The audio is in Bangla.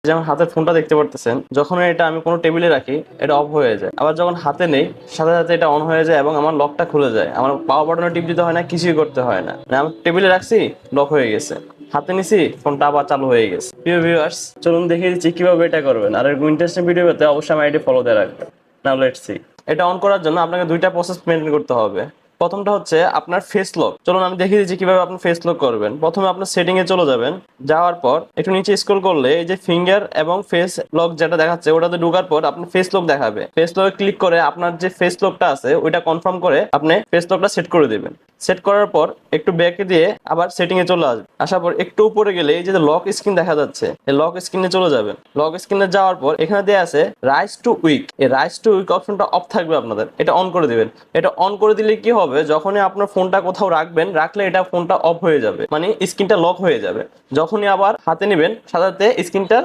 যেমন হাতের ফোনটা দেখতে পারতেছেন, যখন এটা আমি কোনো টেবিলে রাখি এটা অফ হয়ে যায়, আবার যখন হাতে নেই সাথে সাথে এটা অন হয়ে যায় এবং আমার লকটা খুলে যায়। আমার পাওয়ার বাটনে টিপ দিতে হয় না, কিছুই করতে হয় না। আমি টেবিলে রাখছি, লক হয়ে গেছে, হাতে নিছি, ফোনটা আবার চালু হয়ে গেছে। প্রিয় ভিউয়ার্স, চলুন দেখিয়ে দিচ্ছি কিভাবে এটা করবেন। আর এরকম ইন্টারেস্টিং ভিডিও পেতে অবশ্যই আমার আইডি ফলো দিয়ে রাখবেন। Now let's see. এটা অন করার জন্য আপনাকে দুইটা প্রসেস মেনটেন করতে হবে। প্রথমটা হচ্ছে আপনার ফেস লক। চলুন আমি দেখিয়ে দিচ্ছি কিভাবে আপনি ফেস লক করবেন। প্রথমে আপনার সেটিং এ চলে যাবেন, যাওয়ার পর একটু নিচে স্ক্রল করলে এই যে ফিঙ্গার এবং ফেস লক যেটা দেখাচ্ছে ওটাতে ঢোকার পর আপনি ফেস লক দেখাবে। ফেস লকে ক্লিক করে আপনার যে ফেস লকটা আছে ওইটা কনফার্ম করে আপনি ফেস লকটা সেট করে দিবেন। সেট করার পর একটু ব্যাকে দিয়ে আবার সেটিং এ চলে আসবে। আসার পর একটু উপরে গেলে এই যে লক স্ক্রিন দেখা যাচ্ছে, এই লক স্ক্রিনে চলে যাবেন। লক স্ক্রিনে যাওয়ার পর এখানে দেয়া আছে রাইজ টু উইক। এই রাইজ টু উইক অপশনটা অফ থাকবে আপনাদের, এটা অন করে দিবেন। এটা অন করে দিলে কি হবে, যখনই আপনার ফোনটা কোথাও রাখবেন, রাখলে এটা ফোনটা অফ হয়ে যাবে, মানে স্ক্রিনটা লক হয়ে যাবে। যখনই আবার হাতে নেবেন সাথে সাথে স্ক্রিনটার